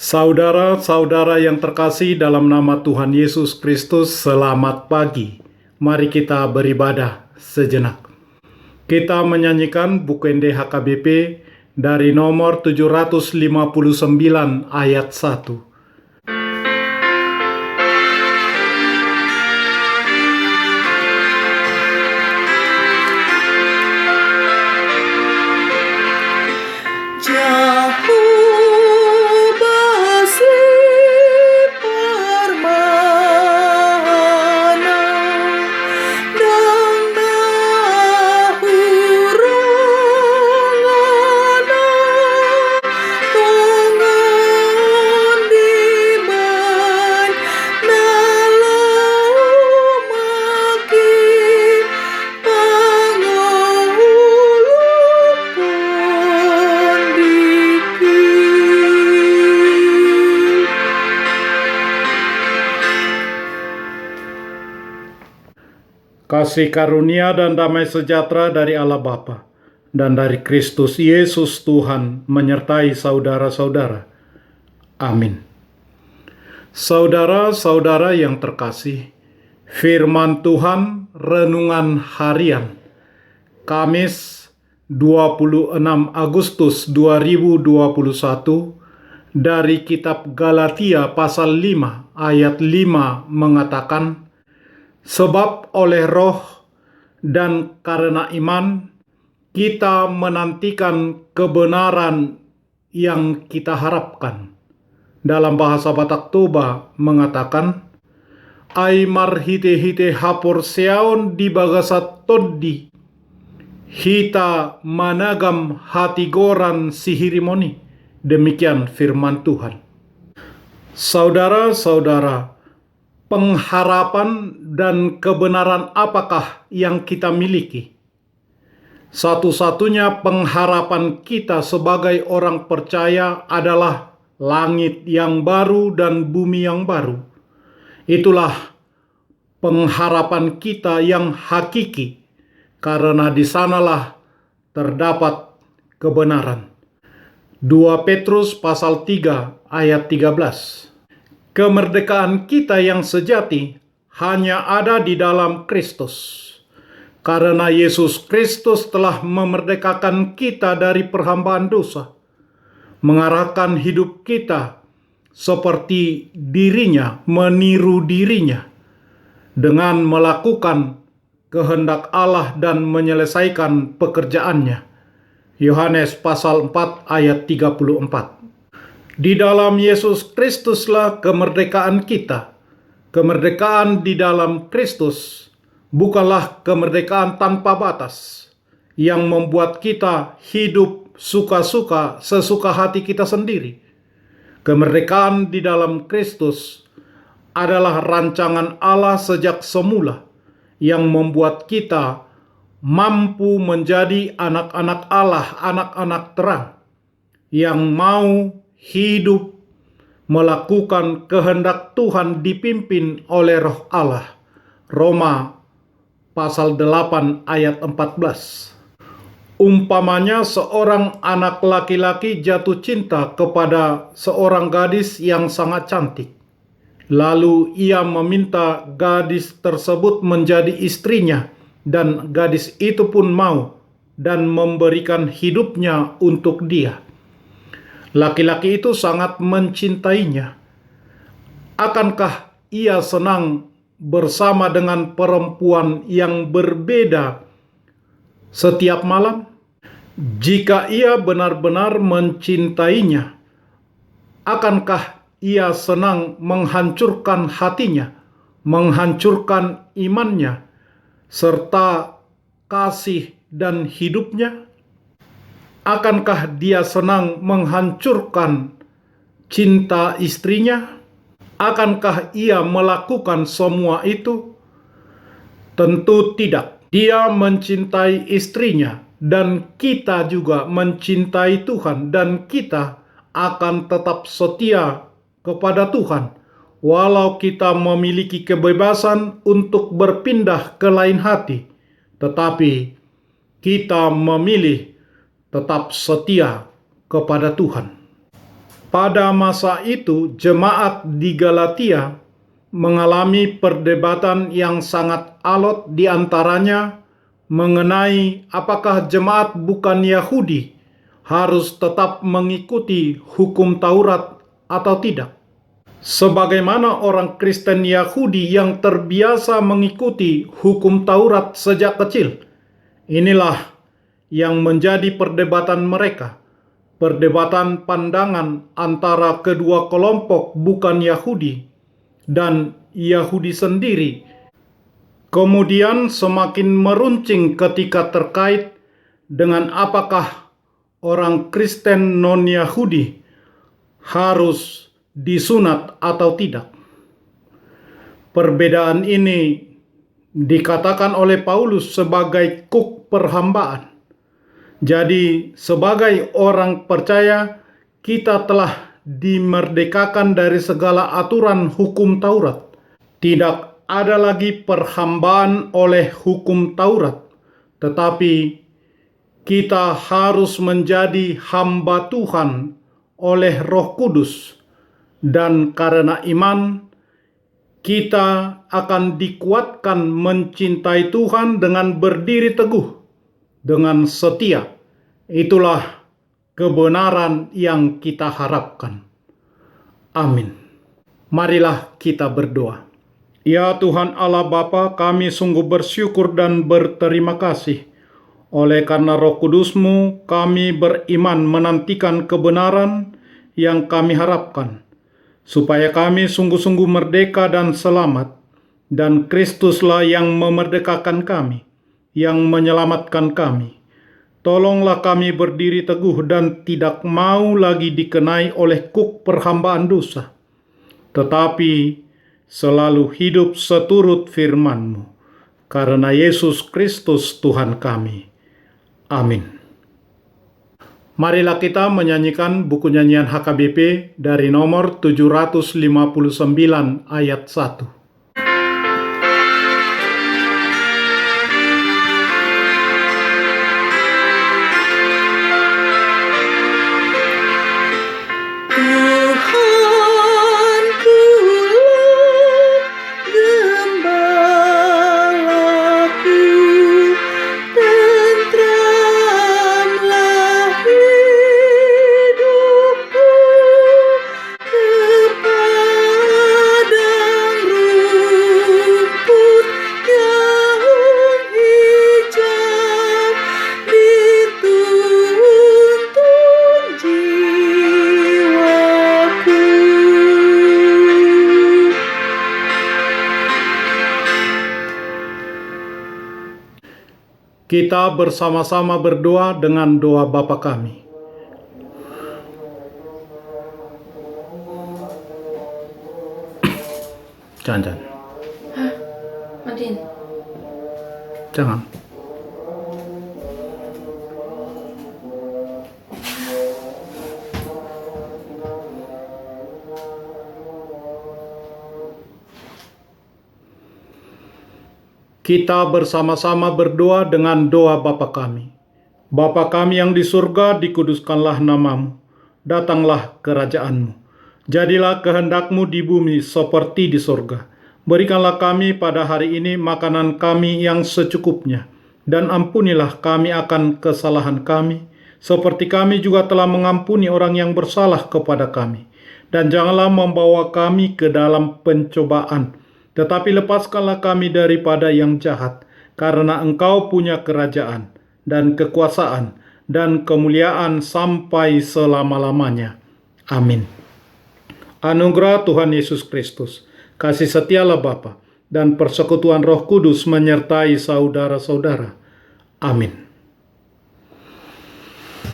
Saudara-saudara yang terkasih dalam nama Tuhan Yesus Kristus, selamat pagi. Mari kita beribadah sejenak. Kita menyanyikan Bukende HKBP dari nomor 759 ayat 1. Kasih karunia dan damai sejahtera dari Allah Bapa dan dari Kristus Yesus Tuhan menyertai saudara-saudara. Amin. Saudara-saudara yang terkasih, firman Tuhan renungan harian Kamis 26 Agustus 2021 dari kitab Galatia pasal 5 ayat 5 mengatakan, sebab oleh roh dan karena iman, kita menantikan kebenaran yang kita harapkan. Dalam bahasa Batak Toba mengatakan, Aimar hite-hite hapor seaon di bagasat toddi, hita managam hati goran sihirimoni. Demikian firman Tuhan. Saudara-saudara, pengharapan dan kebenaran apakah yang kita miliki? Satu-satunya pengharapan kita sebagai orang percaya adalah langit yang baru dan bumi yang baru. Itulah pengharapan kita yang hakiki, karena di sanalah terdapat kebenaran. 2 Petrus pasal 3 ayat 13. Kemerdekaan kita yang sejati hanya ada di dalam Kristus. Karena Yesus Kristus telah memerdekakan kita dari perhambaan dosa, mengarahkan hidup kita seperti dirinya, meniru dirinya, dengan melakukan kehendak Allah dan menyelesaikan pekerjaannya. Yohanes pasal 4 ayat 34. Di dalam Yesus Kristuslah kemerdekaan kita. Kemerdekaan di dalam Kristus bukanlah kemerdekaan tanpa batas yang membuat kita hidup suka-suka sesuka hati kita sendiri. Kemerdekaan di dalam Kristus adalah rancangan Allah sejak semula yang membuat kita mampu menjadi anak-anak Allah, anak-anak terang yang mau hidup melakukan kehendak Tuhan dipimpin oleh Roh Allah. Roma pasal 8 ayat 14. Umpamanya seorang anak laki-laki jatuh cinta kepada seorang gadis yang sangat cantik. Lalu ia meminta gadis tersebut menjadi istrinya, dan gadis itu pun mau dan memberikan hidupnya untuk dia. Laki-laki itu sangat mencintainya. Akankah ia senang bersama dengan perempuan yang berbeda setiap malam? Jika ia benar-benar mencintainya, akankah ia senang menghancurkan hatinya, menghancurkan imannya, serta kasih dan hidupnya? Akankah dia senang menghancurkan cinta istrinya? Akankah ia melakukan semua itu? Tentu tidak. Dia mencintai istrinya, dan kita juga mencintai Tuhan, dan kita akan tetap setia kepada Tuhan, walau kita memiliki kebebasan untuk berpindah ke lain hati, tetapi kita memilih tetap setia kepada Tuhan. Pada masa itu, jemaat di Galatia mengalami perdebatan yang sangat alot di antaranya mengenai apakah jemaat bukan Yahudi harus tetap mengikuti hukum Taurat atau tidak. Sebagaimana orang Kristen Yahudi yang terbiasa mengikuti hukum Taurat sejak kecil, inilah yang menjadi perdebatan mereka. Perdebatan pandangan antara kedua kelompok bukan Yahudi dan Yahudi sendiri kemudian semakin meruncing ketika terkait dengan apakah orang Kristen non-Yahudi harus disunat atau tidak. Perbedaan ini dikatakan oleh Paulus sebagai kuk perhambaan. Jadi, sebagai orang percaya, kita telah dimerdekakan dari segala aturan hukum Taurat. Tidak ada lagi perhambaan oleh hukum Taurat, tetapi kita harus menjadi hamba Tuhan oleh Roh Kudus, dan karena iman, kita akan dikuatkan mencintai Tuhan dengan berdiri teguh, dengan setia. Itulah kebenaran yang kita harapkan. Amin. Marilah kita berdoa. Ya Tuhan Allah Bapa, kami sungguh bersyukur dan berterima kasih. Oleh karena Roh Kudus-Mu, kami beriman menantikan kebenaran yang kami harapkan, supaya kami sungguh-sungguh merdeka dan selamat, dan Kristuslah yang memerdekakan kami, yang menyelamatkan kami. Tolonglah kami berdiri teguh dan tidak mau lagi dikenai oleh kuk perhambaan dosa, tetapi selalu hidup seturut firman-Mu. Karena Yesus Kristus Tuhan kami. Amin. Marilah kita menyanyikan buku nyanyian HKBP dari nomor 759 ayat 1. Kita bersama-sama berdoa dengan doa Bapa kami. Jangan. Hah? Matiin? Jangan. Kita bersama-sama berdoa dengan doa Bapa kami. Bapa kami yang di surga, dikuduskanlah nama-Mu. Datanglah kerajaan-Mu. Jadilah kehendak-Mu di bumi seperti di surga. Berikanlah kami pada hari ini makanan kami yang secukupnya. Dan ampunilah kami akan kesalahan kami, seperti kami juga telah mengampuni orang yang bersalah kepada kami. Dan janganlah membawa kami ke dalam pencobaan, tetapi lepaskanlah kami daripada yang jahat, karena Engkau punya kerajaan, dan kekuasaan, dan kemuliaan sampai selama-lamanya. Amin. Anugerah Tuhan Yesus Kristus, kasih setialah Bapa, dan persekutuan Roh Kudus menyertai saudara-saudara. Amin.